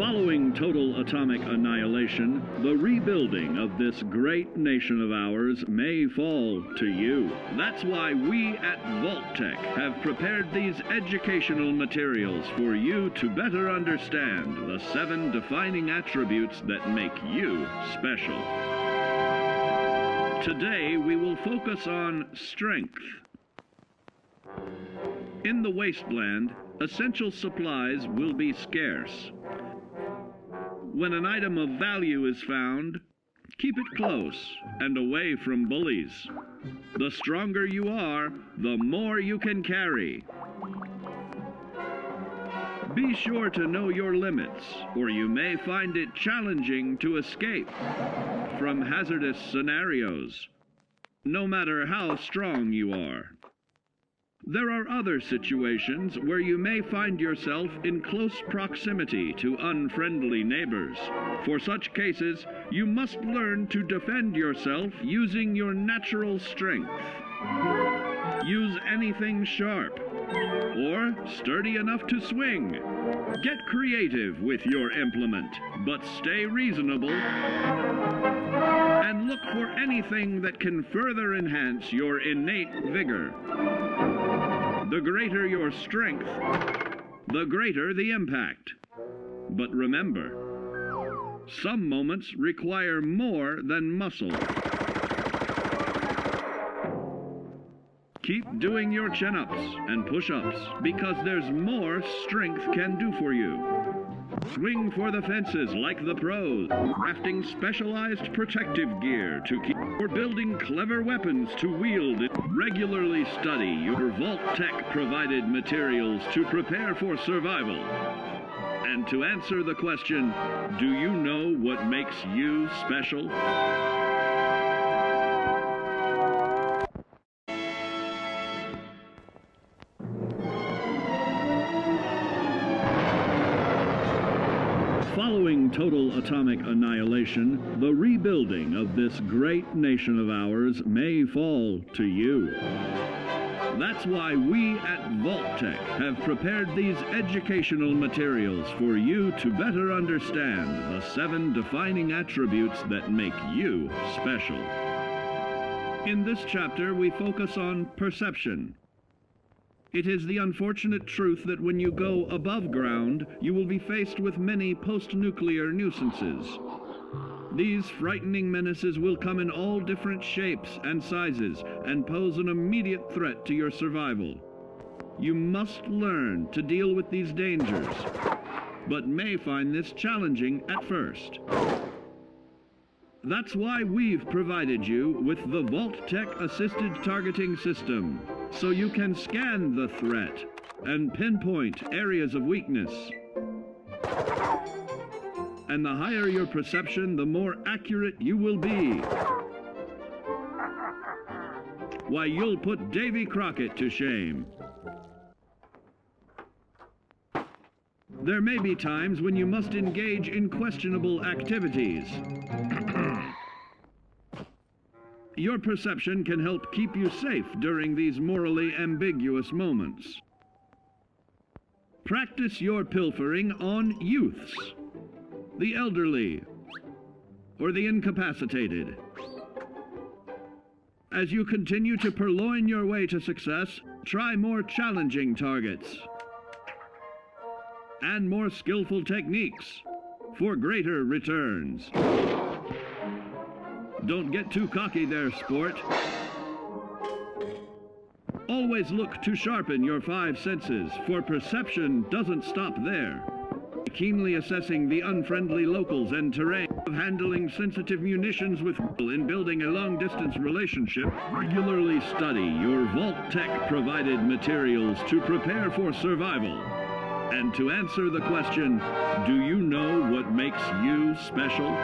Following total atomic annihilation, the rebuilding of this great nation of ours may fall to you. That's why we at Vault-Tec have prepared these educational materials for you to better understand the 7 defining attributes that make you special. Today, we will focus on strength. In the wasteland, essential supplies will be scarce. When an item of value is found, keep it close and away from bullies. The stronger you are, the more you can carry. Be sure to know your limits, or you may find it challenging to escape from hazardous scenarios, no matter how strong you are. There are other situations where you may find yourself in close proximity to unfriendly neighbors. For such cases, you must learn to defend yourself using your natural strength. Use anything sharp or sturdy enough to swing. Get creative with your implement, but stay reasonable and look for anything that can further enhance your innate vigor. The greater your strength, the greater the impact. But remember, some moments require more than muscle. Keep doing your chin-ups and push-ups because there's more strength can do for you. Swing for the fences like the pros, crafting specialized protective gear to keep, or building clever weapons to wield. Regularly study your Vault-Tec provided materials to prepare for survival. And to answer the question, do you know what makes you special? Following total atomic annihilation, the rebuilding of this great nation of ours may fall to you. That's why we at Vault-Tec have prepared these educational materials for you to better understand the 7 defining attributes that make you special. In this chapter, we focus on perception. It is the unfortunate truth that when you go above ground, you will be faced with many post-nuclear nuisances. These frightening menaces will come in all different shapes and sizes and pose an immediate threat to your survival. You must learn to deal with these dangers, but may find this challenging at first. That's why we've provided you with the Vault-Tec Assisted Targeting System, so you can scan the threat and pinpoint areas of weakness. And the higher your perception, the more accurate you will be. Why, you'll put Davy Crockett to shame. There may be times when you must engage in questionable activities. Your perception can help keep you safe during these morally ambiguous moments. Practice your pilfering on youths, the elderly, or the incapacitated. As you continue to purloin your way to success, try more challenging targets and more skillful techniques for greater returns. Don't get too cocky there, sport. Always look to sharpen your 5 senses, for perception doesn't stop there. Keenly assessing the unfriendly locals and terrain, of handling sensitive munitions with in building a long-distance relationship. Regularly study your Vault-Tec provided materials to prepare for survival. And to answer the question, do you know what makes you special?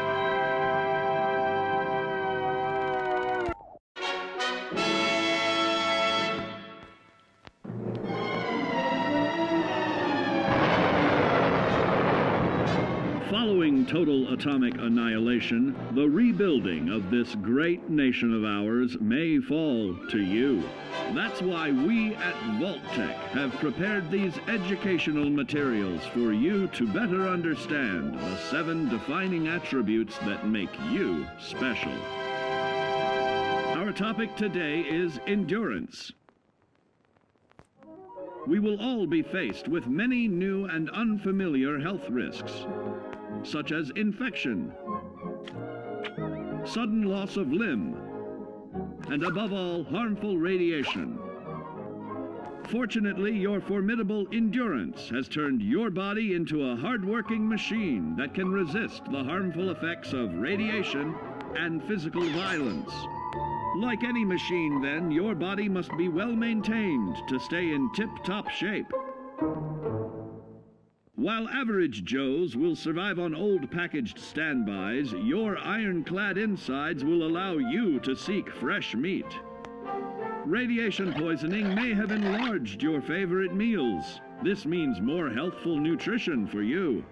Following total atomic annihilation, the rebuilding of this great nation of ours may fall to you. That's why we at Vault-Tec have prepared these educational materials for you to better understand the 7 defining attributes that make you special. Our topic today is endurance. We will all be faced with many new and unfamiliar health risks, such as infection, sudden loss of limb, and above all, harmful radiation. Fortunately, your formidable endurance has turned your body into a hard-working machine that can resist the harmful effects of radiation and physical violence. Like any machine, then, your body must be well maintained to stay in tip-top shape. While average Joes will survive on old packaged standbys, your ironclad insides will allow you to seek fresh meat. Radiation poisoning may have enlarged your favorite meals. This means more healthful nutrition for you.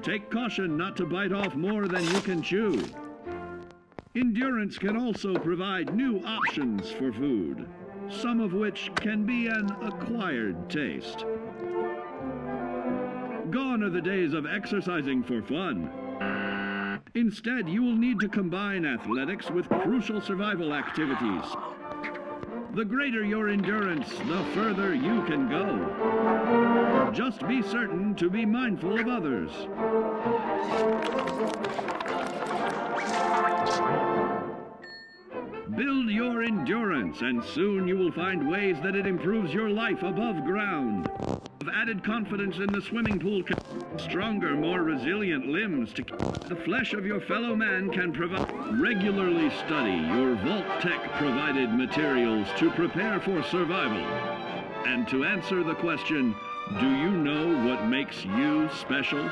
Take caution not to bite off more than you can chew. Endurance can also provide new options for food, some of which can be an acquired taste. Gone are the days of exercising for fun. Instead, you will need to combine athletics with crucial survival activities. The greater your endurance, the further you can go. Just be certain to be mindful of others. Build your endurance, and soon you will find ways that it improves your life above ground. Of added confidence in the swimming pool, stronger, more resilient limbs to the flesh of your fellow man can provide. Regularly study your Vault-Tec provided materials to prepare for survival. And to answer the question, do you know what makes you special?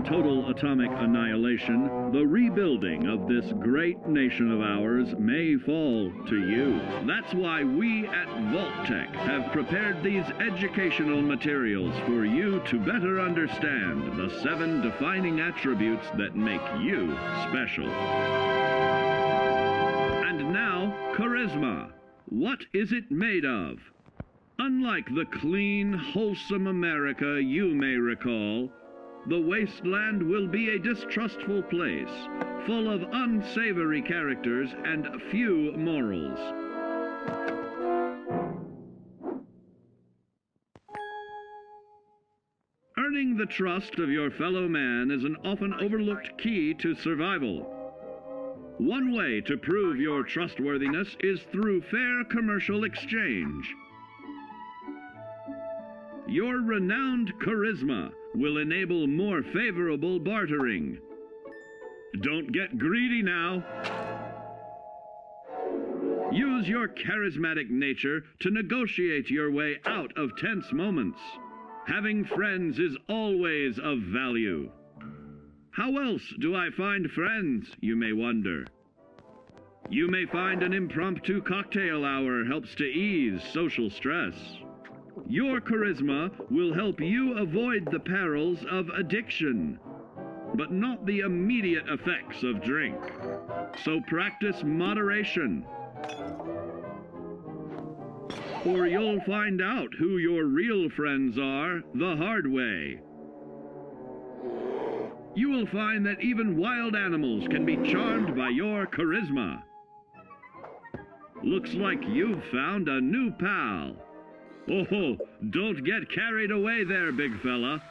Total atomic annihilation, the rebuilding of this great nation of ours may fall to you. That's why we at Vault-Tec have prepared these educational materials for you to better understand the 7 defining attributes that make you special. And now, charisma. What is it made of? Unlike the clean, wholesome America you may recall, the wasteland will be a distrustful place, full of unsavory characters and few morals. Earning the trust of your fellow man is an often overlooked key to survival. One way to prove your trustworthiness is through fair commercial exchange. Your renowned charisma will enable more favorable bartering. Don't get greedy now. Use your charismatic nature to negotiate your way out of tense moments. Having friends is always of value. How else do I find friends, you may wonder? You may find an impromptu cocktail hour helps to ease social stress. Your charisma will help you avoid the perils of addiction, but not the immediate effects of drink. So practice moderation, or you'll find out who your real friends are the hard way. You will find that even wild animals can be charmed by your charisma. Looks like you've found a new pal. Oh, don't get carried away there, big fella.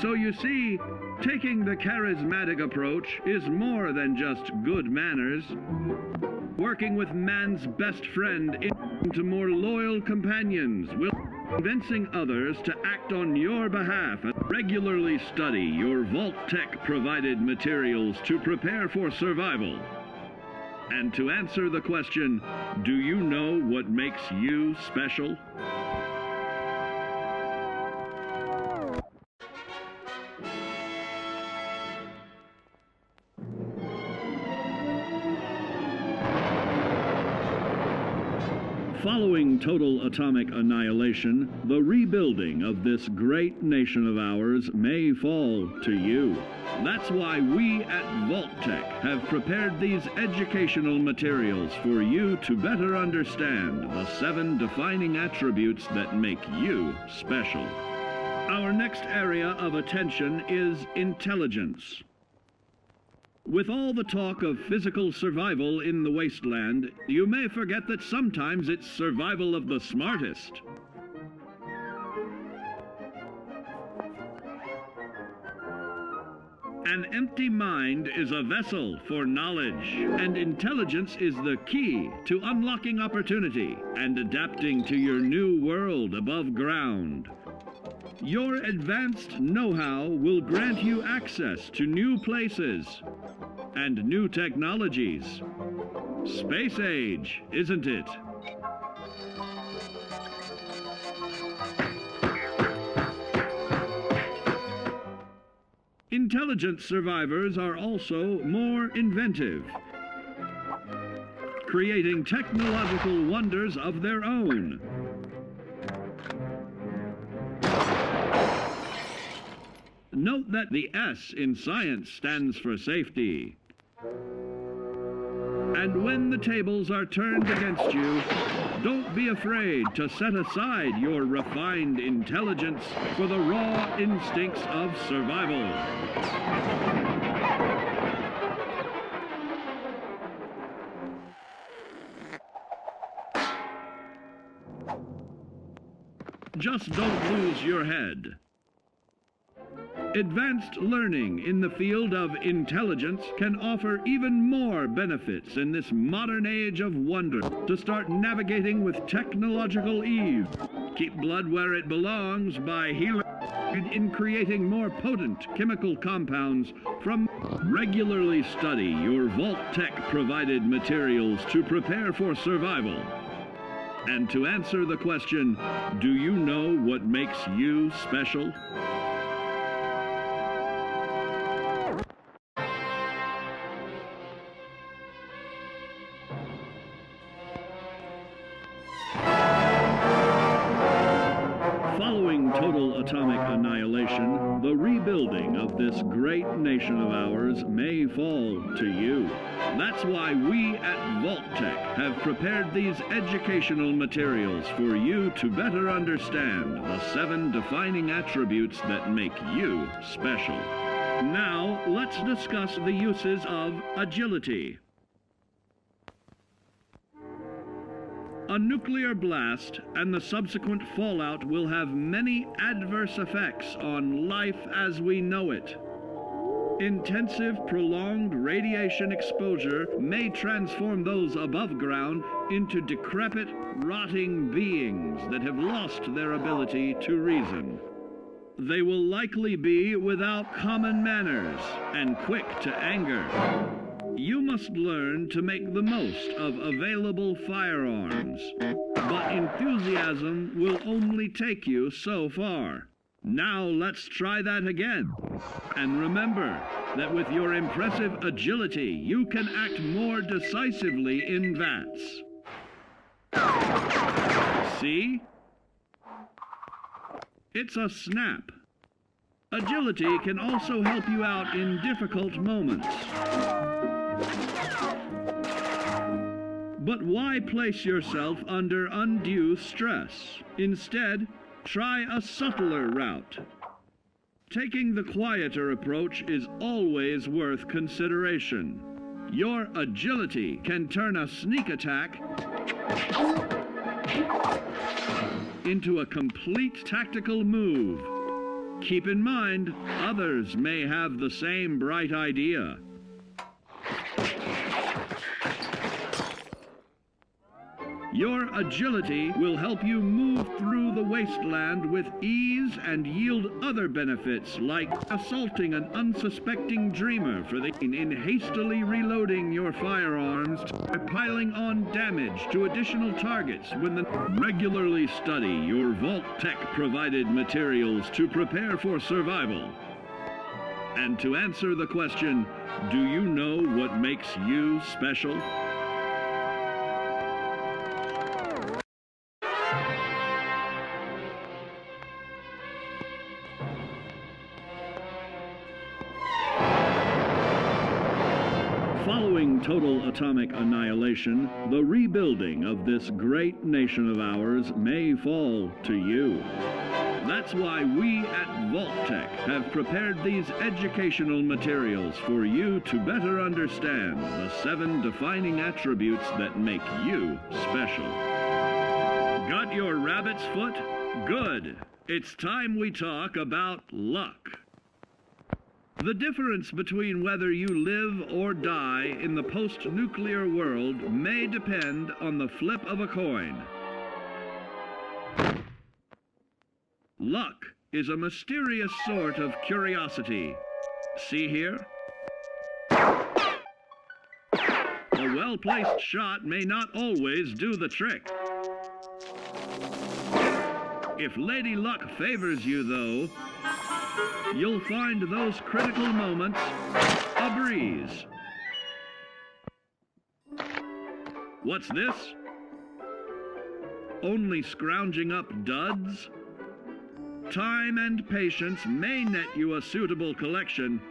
So you see, taking the charismatic approach is more than just good manners. Working with man's best friend into more loyal companions will convincing others to act on your behalf. Regularly study your Vault-Tec provided materials to prepare for survival. And to answer the question, do you know what makes you special? Following total atomic annihilation, the rebuilding of this great nation of ours may fall to you. That's why we at Vault-Tec have prepared these educational materials for you to better understand the 7 defining attributes that make you special. Our next area of attention is intelligence. With all the talk of physical survival in the wasteland, you may forget that sometimes it's survival of the smartest. An empty mind is a vessel for knowledge, and intelligence is the key to unlocking opportunity and adapting to your new world above ground. Your advanced know-how will grant you access to new places and new technologies. Space age, isn't it? Intelligent survivors are also more inventive, creating technological wonders of their own. Note that the S in science stands for safety. And when the tables are turned against you, don't be afraid to set aside your refined intelligence for the raw instincts of survival. Just don't lose your head. Advanced learning in the field of intelligence can offer even more benefits in this modern age of wonder. To start navigating with technological ease, keep blood where it belongs by healing in creating more potent chemical compounds from. Regularly study your Vault-Tec provided materials to prepare for survival. And to answer the question, do you know what makes you special? Following total atomic annihilation, the rebuilding of this great nation of ours may fall to you. That's why we at Vault-Tec have prepared these educational materials for you to better understand the 7 defining attributes that make you special. Now, let's discuss the uses of agility. A nuclear blast and the subsequent fallout will have many adverse effects on life as we know it. Intensive, prolonged radiation exposure may transform those above ground into decrepit, rotting beings that have lost their ability to reason. They will likely be without common manners and quick to anger. You must learn to make the most of available firearms, but enthusiasm will only take you so far. Now let's try that again. And remember that with your impressive agility, you can act more decisively in VATS. See? It's a snap. Agility can also help you out in difficult moments. But why place yourself under undue stress? Instead, try a subtler route. Taking the quieter approach is always worth consideration. Your agility can turn a sneak attack into a complete tactical move. Keep in mind, others may have the same bright idea. Your agility will help you move through the wasteland with ease and yield other benefits like assaulting an unsuspecting dreamer in hastily reloading your firearms or piling on damage to additional targets regularly study your Vault-Tec provided materials to prepare for survival. And to answer the question, do you know what makes you special? in total atomic annihilation, the rebuilding of this great nation of ours may fall to you. That's why we at Vault-Tec have prepared these educational materials for you to better understand the 7 defining attributes that make you special. Got your rabbit's foot? Good. It's time we talk about luck. The difference between whether you live or die in the post-nuclear world may depend on the flip of a coin. Luck is a mysterious sort of curiosity. See here? A well-placed shot may not always do the trick. If Lady Luck favors you, though, you'll find those critical moments a breeze. What's this? Only scrounging up duds? Time and patience may net you a suitable collection,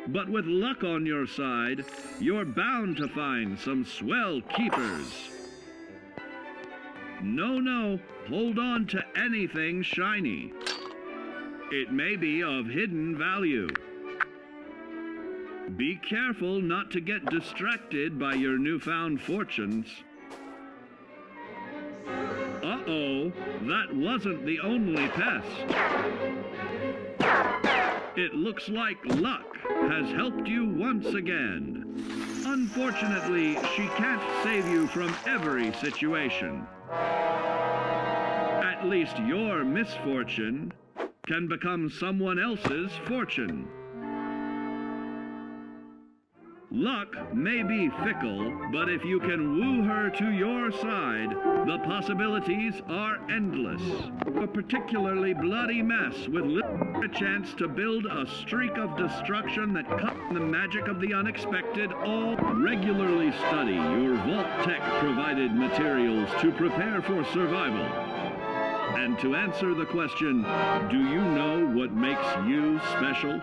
but with luck on your side, you're bound to find some swell keepers. No, hold on to anything shiny. It may be of hidden value. Be careful not to get distracted by your newfound fortunes. Uh-oh, that wasn't the only pest. It looks like luck has helped you once again. Unfortunately, she can't save you from every situation. At least your misfortune can become someone else's fortune. Luck may be fickle, but if you can woo her to your side, the possibilities are endless. A particularly bloody mess with a chance to build a streak of destruction that cuts the magic of the unexpected. All regularly study your Vault-Tec provided materials to prepare for survival. And to answer the question, do you know what makes you special?